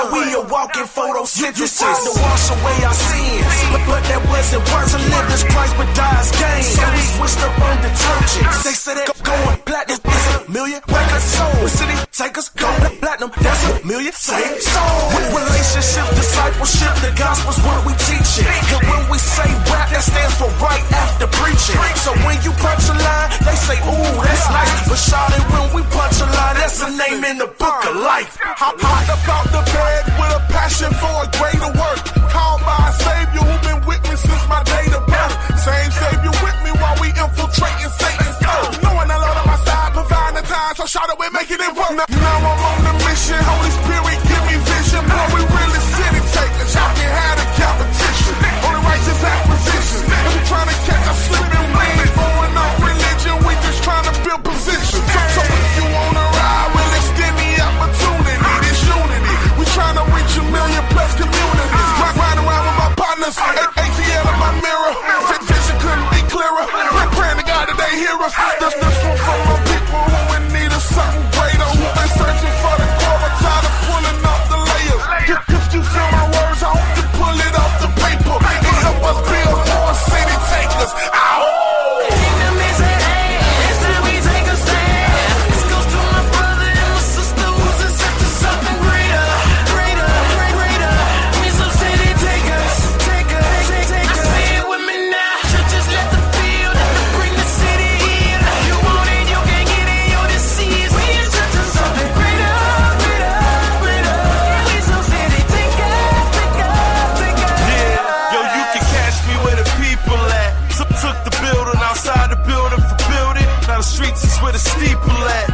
now we a walking photosynthesis. To wash away our sins, but that wasn't worth. To live as Christ but die as gain. So we switched up on detergents. They said it going platinum is a million record sold. City takers going platinum, that's a million saved souls. With relationships, discipleship, the gospel's what we teaching. And when we say rap, that stands for right after preaching. So when you punch a line, they say, ooh, that's nice. But shout it when we punch a line, that's a name in the book of life. Hot about the bed with a passion for a greater work. Called by a savior who been with me since my date of birth. Same savior with me while we infiltrating Satan's turf. Knowing the Lord on my side, providing the time, so shout it, we're making it work. Now I'm on the mission, Holy Spirit give me vision. Boy, we really city takers, y'all can have the competition. Only righteous acquisition. And we trying to catch a slipping wings. Throwing up religion, we just trying to build position. So if you wanna ride, we'll extend the opportunity. This unity, we trying to reach 1 million plus communities. Riding around with my partners, ATL in my mirror. Vision couldn't be clearer. We're praying to God that they hear us. This one from my people who in need of something greater. Who been searching for the core, tired of pulling up the layers. If you feel my words, I hope you pull it off the paper. And help us build more city takers. Ow! The streets is where the steeple at.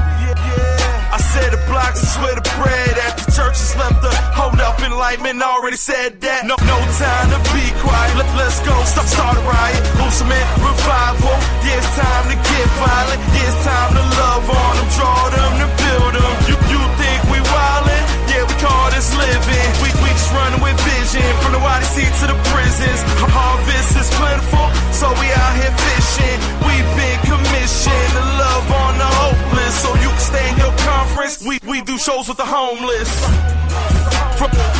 I said the blocks is where the bread at. The church has left the hold up enlightenment. Already said that. No time to be quiet. Let's go. Start a riot. Move some revival. Yeah, it's time to get violent. Yeah, it's time to love on them. Draw them to build them. You think we wildin'? Yeah, we call this living. We just running with vision. From the YDC to the prisons. Harvest is plentiful, so we out here fishing. We've been commissioned to love on the hopeless, so you can stay in your conference. We do shows with the homeless.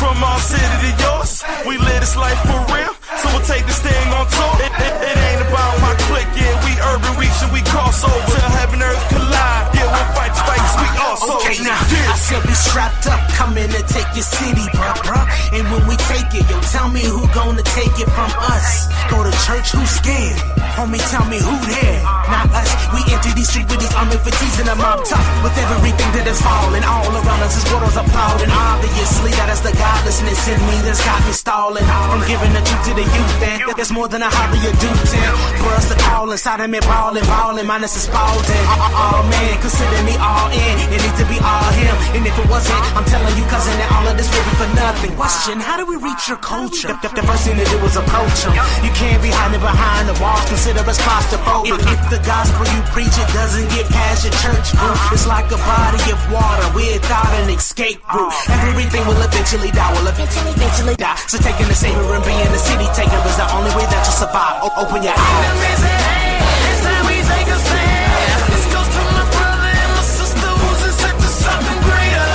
From our city to yours, we live this life for real, so we'll take this thing on tour. It ain't about my clique, yeah, we urban reach and we cross over. Till heaven and earth collide, yeah, we'll fight fights, we also. Okay, now, I said we strapped up, coming to take your city, bruh. And when we take it, yo, tell me who gonna take it from us. Go to church, who's scared? Homie, tell me who there? Not us, we enter these streets with these army fatigues and a mob tough. With everything that is falling, all around us is waters applauding. Obviously, that is the godlessness in me that's got me stalling. From giving the truth to the youth, and there's more than a hobby or duty. For us to call inside of me, ballin', minus a Spalding. Oh man, consider me all in. It needs to be all him. And if it wasn't, I'm telling you, cousin, that all of this will be for nothing. Question, how do we reach your culture? The first thing to do is approach them. You can't be hiding behind the walls, consider us claustrophobic. If the gospel you preach, it doesn't get past your church group. It's like a body of water without an escape route. Everything will eventually die, So taking the savior and being the city taker is the only way that you survive. Open your eyes. It's time we take a stand. This goes to my brother and my sister who's in search of something greater.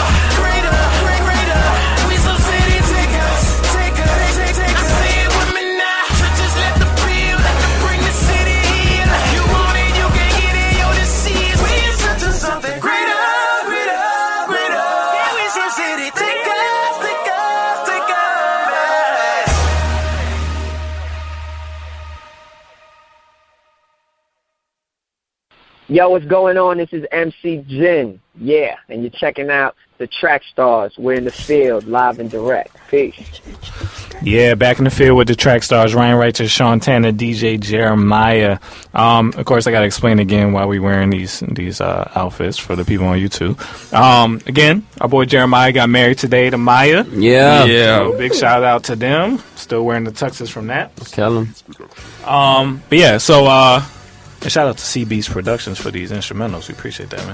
We some city takers. I say it with me now. Churches let the feel, bring the city here. You want it, you can get it, yo, this is. We in search of something greater. Yeah, we some city takers. Yo, what's going on? This is MC Jin. Yeah, and you're checking out the Track Stars. We're in the field, live and direct. Peace. Yeah, back in the field with the Track Stars. Ryan Wrighter, Sean Tanner, DJ Jeremiah. Of course, I got to explain again why we wearing these outfits for the people on YouTube. Again, our boy Jeremiah got married today to Maya. Yeah. So big shout out to them. Still wearing the tuxes from that. Tell them. But yeah, so and shout out to CB's Productions for these instrumentals. We appreciate that,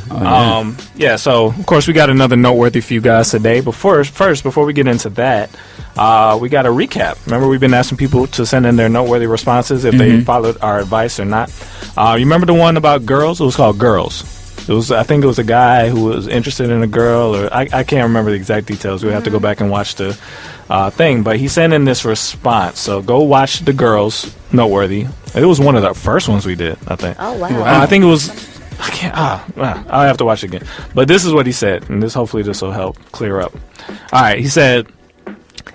man. Yeah, so, of course, we got another noteworthy for you guys today. But first, before we get into that, we got a recap. Remember, we've been asking people to send in their noteworthy responses if they followed our advice or not. You remember the one about girls? It was called Girls. I think it was a guy who was interested in a girl, or I can't remember the exact details. We have to go back and watch the thing. But he sent in this response. So go watch The Girls, Noteworthy. It was one of the first ones we did, I think. Oh, wow. I think it was... I can't... I'll have to watch it again. But this is what he said, and hopefully this will help clear up. All right, he said...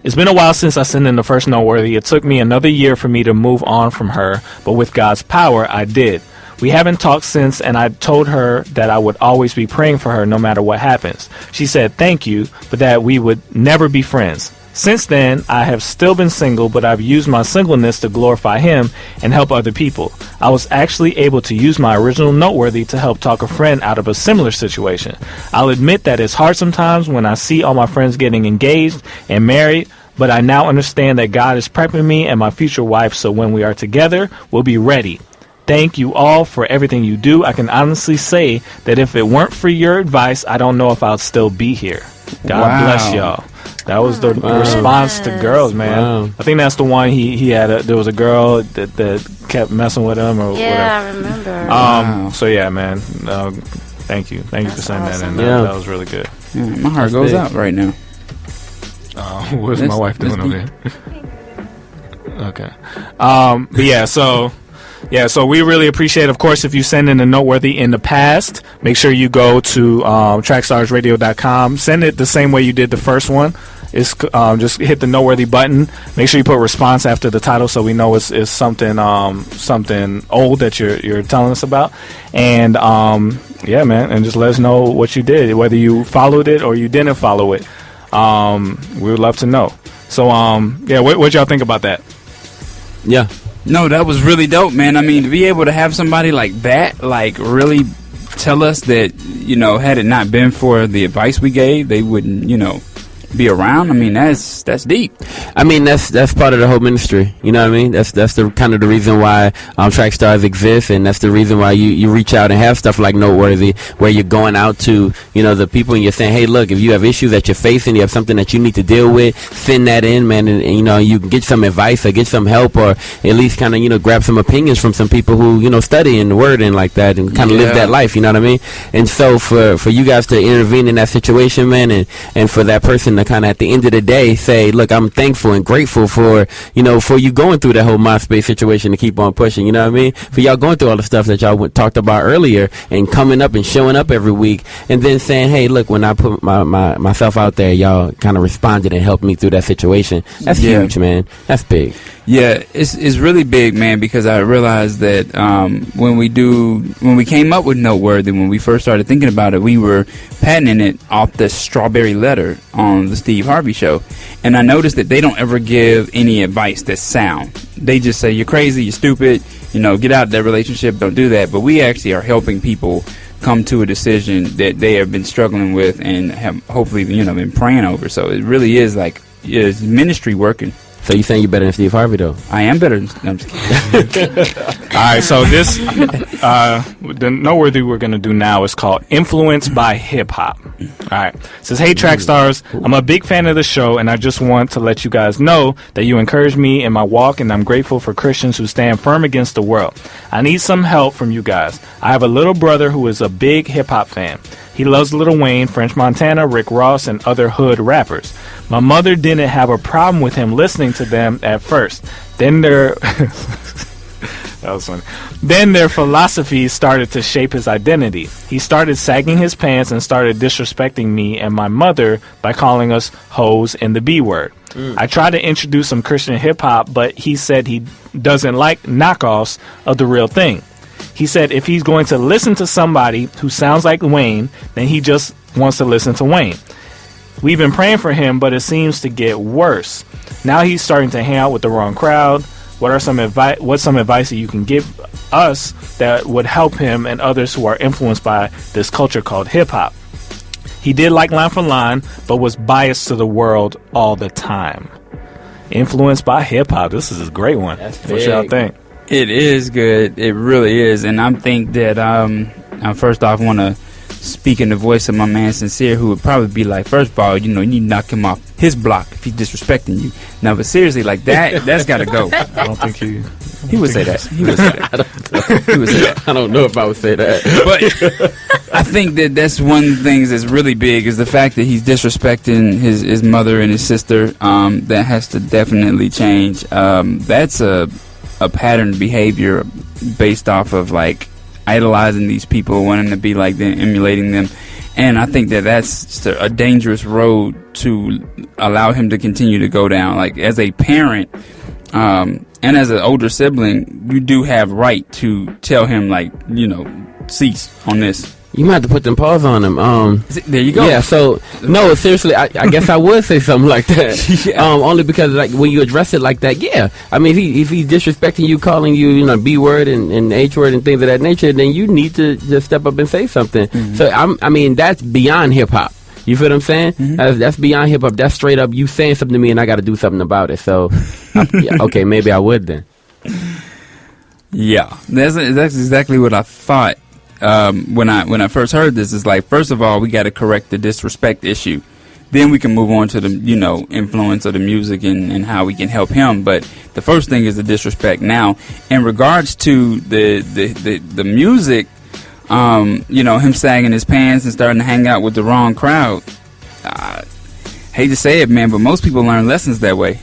It's been a while since I sent in the first Noteworthy. It took me another year for me to move on from her, but with God's power, I did. We haven't talked since, and I told her that I would always be praying for her no matter what happens. She said thank you, but that we would never be friends. Since then, I have still been single, but I've used my singleness to glorify him and help other people. I was actually able to use my original Noteworthy to help talk a friend out of a similar situation. I'll admit that it's hard sometimes when I see all my friends getting engaged and married, but I now understand that God is prepping me and my future wife, so when we are together, we'll be ready. Thank you all for everything you do. I can honestly say that if it weren't for your advice, I don't know if I'd still be here. God bless y'all. That was the response to girls, man. Wow. I think that's the one he had. There was a girl that kept messing with him or whatever. I remember. So yeah, man. Thank you for sending that in. That was really good. My heart goes out right now. What's my wife doing over there? Okay. But so we really appreciate, of course, if you send in a Noteworthy in the past, make sure you go to trackstarsradio.com. Send it the same way you did the first one. It's just hit the Noteworthy button. Make sure you put response after the title so we know it's something something old that you're telling us about. And yeah, man, and just let us know what you did, whether you followed it or you didn't follow it. We would love to know. So yeah, what y'all think about that? Yeah. No, that was really dope, man. I mean, to be able to have somebody like that, like, really tell us that, you know, had it not been for the advice we gave, they wouldn't, you know, be around. I mean, that's deep. I mean, that's part of the whole ministry. You know what I mean? That's the kind of the reason why Track Stars exists, and that's the reason why you reach out and have stuff like Noteworthy, where you're going out to, you know, the people and you're saying, hey, look, if you have issues that you're facing, you have something that you need to deal with, send that in, man, and you know, you can get some advice or get some help, or at least kind of, you know, grab some opinions from some people who, you know, study in the word and like that, and kind of live that life. You know what I mean? And so for you guys to intervene in that situation, man, and for that person to kind of at the end of the day say, look, I'm thankful and grateful for, you know, for you going through that whole MySpace situation to keep on pushing, you know what I mean? For y'all going through all the stuff that y'all talked about earlier and coming up and showing up every week and then saying, hey, look, when I put myself out there, y'all kind of responded and helped me through that situation. That's huge, man. That's big. Yeah, it's really big, man, because I realized that when we came up with Noteworthy, when we first started thinking about it, we were patenting it off the Strawberry Letter on the Steve Harvey Show. And I noticed that they don't ever give any advice that's sound. They just say, you're crazy, you're stupid, you know, get out of that relationship, don't do that. But we actually are helping people come to a decision that they have been struggling with and have hopefully, you know, been praying over. So it really is like, it's ministry working. So you saying you're better than Steve Harvey, though? I am better than... No, I'm just kidding. All right, so this... the Noteworthy we're going to do now is called Influenced by Hip Hop. All right. It says, hey, Track Stars. I'm a big fan of the show, and I just want to let you guys know that you encourage me in my walk, and I'm grateful for Christians who stand firm against the world. I need some help from you guys. I have a little brother who is a big hip-hop fan. He loves Lil Wayne, French Montana, Rick Ross, and other hood rappers. My mother didn't have a problem with him listening to them at first. Then that was funny. Then their philosophies started to shape his identity. He started sagging his pants and started disrespecting me and my mother by calling us hoes and the B word. I tried to introduce some Christian hip-hop, but he said he doesn't like knockoffs of the real thing. He said if he's going to listen to somebody who sounds like Wayne, then he just wants to listen to Wayne. We've been praying for him, but it seems to get worse. Now he's starting to hang out with the wrong crowd. What's some advice that you can give us that would help him and others who are influenced by this culture called hip-hop? He did like Line for Line, but was biased to the world all the time. Influenced by hip-hop. This is a great one. What y'all think? It is good. It really is. And I think that I first off want to speak in the voice of my man Sincere, who would probably be like, first of all, you know, you need to knock him off his block if he's disrespecting you. Now, but seriously, like that's got to go. I don't think he would say that. He would say that. He would say that. I don't know if I would say that. But I think that's one of the things that's really big is the fact that he's disrespecting his mother and his sister. That has to definitely change. That's a pattern behavior based off of like idolizing these people, wanting to be like them, emulating them. And I think that's just a dangerous road to allow him to continue to go down. Like as a parent, and as an older sibling, you do have right to tell him, like, you know, cease on this. You might have to put them paws on him. There you go. Yeah, so, no, seriously, I guess I would say something like that. Yeah. Only because, like, when you address it like that, yeah. I mean, if he's disrespecting you, calling you, you know, B word and H word and things of that nature, then you need to just step up and say something. Mm-hmm. So, I mean, that's beyond hip-hop. You feel what I'm saying? Mm-hmm. That's beyond hip-hop. That's straight up you saying something to me and I got to do something about it. So, yeah, okay, maybe I would then. Yeah, that's exactly what I thought. When I first heard this, is like, first of all, we got to correct the disrespect issue. Then we can move on to the, you know, influence of the music and how we can help him. But the first thing is the disrespect. Now, in regards to the music, you know, him sagging his pants and starting to hang out with the wrong crowd. Hate to say it, man, but most people learn lessons that way.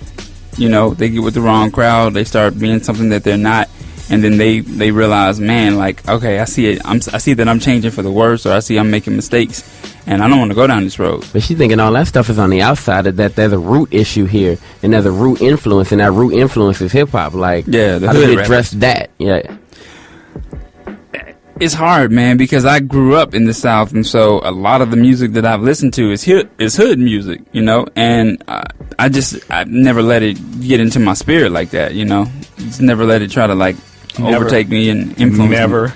You know, they get with the wrong crowd, they start being something that they're not. And then they realize, man, like, okay, I see it. I see that I'm changing for the worse, or I see I'm making mistakes, and I don't want to go down this road. But she's thinking all that stuff is on the outside of that. There's a root issue here, and there's a root influence, and that root influence is hip hop. Like, yeah, how do we address that? Yeah, it's hard, man, because I grew up in the South, and so a lot of the music that I've listened to is hood music, you know, and I've never let it get into my spirit like that, you know. Just never let it try to like overtake me and influence never me.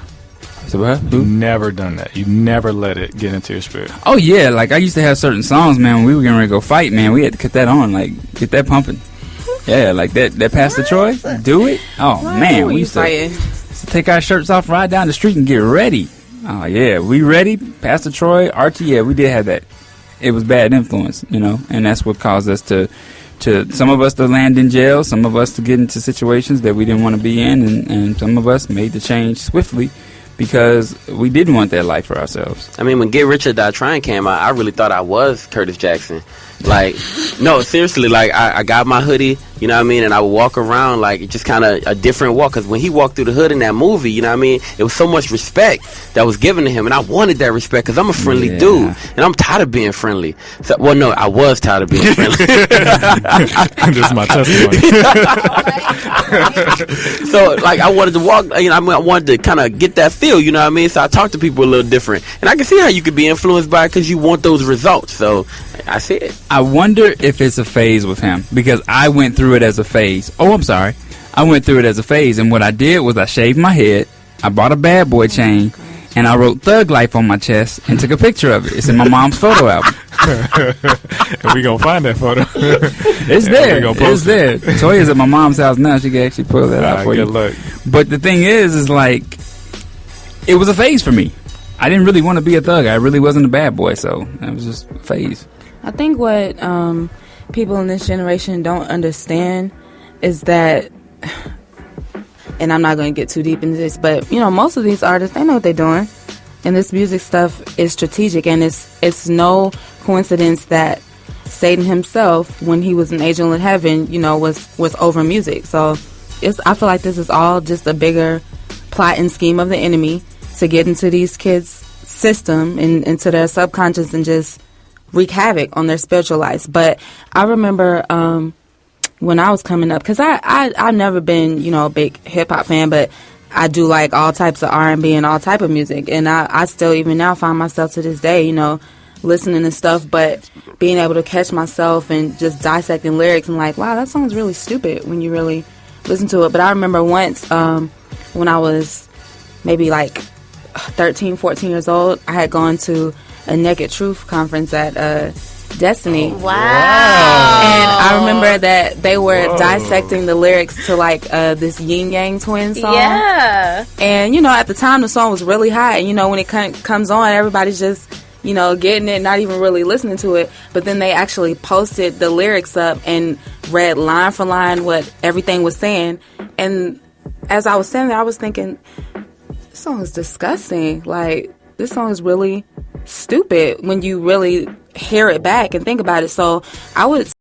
So what? Never done that. You never let it get into your spirit. Oh yeah, like I used to have certain songs, man, when we were getting ready to go fight, man, we had to cut that on, like get that pumping. Yeah, like that Pastor Troy, do it. Oh man, we used to take our shirts off, ride down the street and get ready. Oh yeah, we ready? Pastor Troy, Archie, yeah, we did have that. It was bad influence, you know, and that's what caused us to some of us to land in jail, some of us to get into situations that we didn't want to be in, and some of us made the change swiftly because we didn't want that life for ourselves. I mean, when Get Rich or Die Trying came out, I really thought I was Curtis Jackson. Like, no, seriously, like, I got my hoodie, you know what I mean, and I would walk around, like, just kind of a different walk, because when he walked through the hood in that movie, you know what I mean, it was so much respect that was given to him, and I wanted that respect, because I'm a friendly dude, and I'm tired of being friendly. So, well, no, I was tired of being friendly. This is my testimony. So, like, I wanted to walk, you know, I wanted to kind of get that feel, you know what I mean, so I talked to people a little different, and I can see how you could be influenced by it, because you want those results, so I see it. I wonder if it's a phase with him, because I went through it as a phase. Oh, I'm sorry. I went through it as a phase, and what I did was I shaved my head, I bought a bad boy chain, and I wrote Thug Life on my chest and took a picture of it. It's in my mom's photo album. And we gonna find that photo. It's there. It's there. Toya's at my mom's house now. She can actually pull that out for you. Good luck. But the thing is like, it was a phase for me. I didn't really want to be a thug. I really wasn't a bad boy, so it was just a phase. I think what people in this generation don't understand is that, and I'm not going to get too deep into this, but, you know, most of these artists, they know what they're doing. And this music stuff is strategic, and it's no coincidence that Satan himself, when he was an angel in heaven, you know, was over music. So I feel like this is all just a bigger plot and scheme of the enemy to get into these kids' system and into their subconscious and just wreak havoc on their spiritual lives. But I remember when I was coming up, because I've never been, you know, a big hip-hop fan, but I do like all types of R&B and all type of music. And I still, even now, find myself to this day, you know, listening to stuff, but being able to catch myself and just dissecting lyrics and like, wow, that song's really stupid when you really listen to it. But I remember once when I was maybe like 13, 14 years old, I had gone to a Naked Truth conference at Destiny. Wow. And I remember that they were dissecting the lyrics to like this Yin Yang Twin song. Yeah. And at the time the song was really hot. And when it comes on, everybody's just getting it, not even really listening to it. But then they actually posted the lyrics up and read line for line what everything was saying. And as I was sitting there, I was thinking, this song is disgusting. Like, this song is really stupid when you really hear it back and think about it. So I would